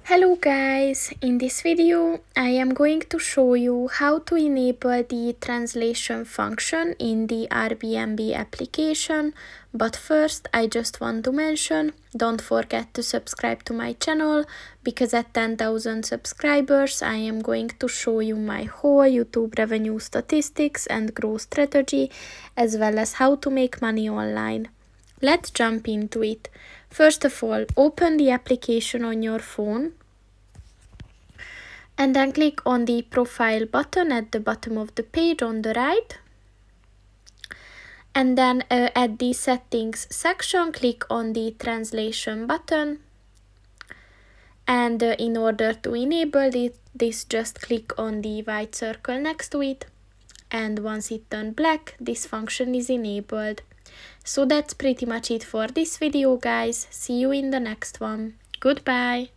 Hello guys, in this video I am going to show you how to enable the translation function in the Airbnb application, but first I just want to mention, don't forget to subscribe to my channel, because at 10,000 subscribers I am going to show you my whole YouTube revenue statistics and growth strategy, as well as how to make money online. Let's jump into it. First of all, open the application on your phone and then click on the profile button at the bottom of the page on the right. And then at the settings section, click on the translation button. And in order to enable this, just click on the white circle next to it. And once it turns black, this function is enabled. So that's pretty much it for this video, guys. See you in the next one. Goodbye.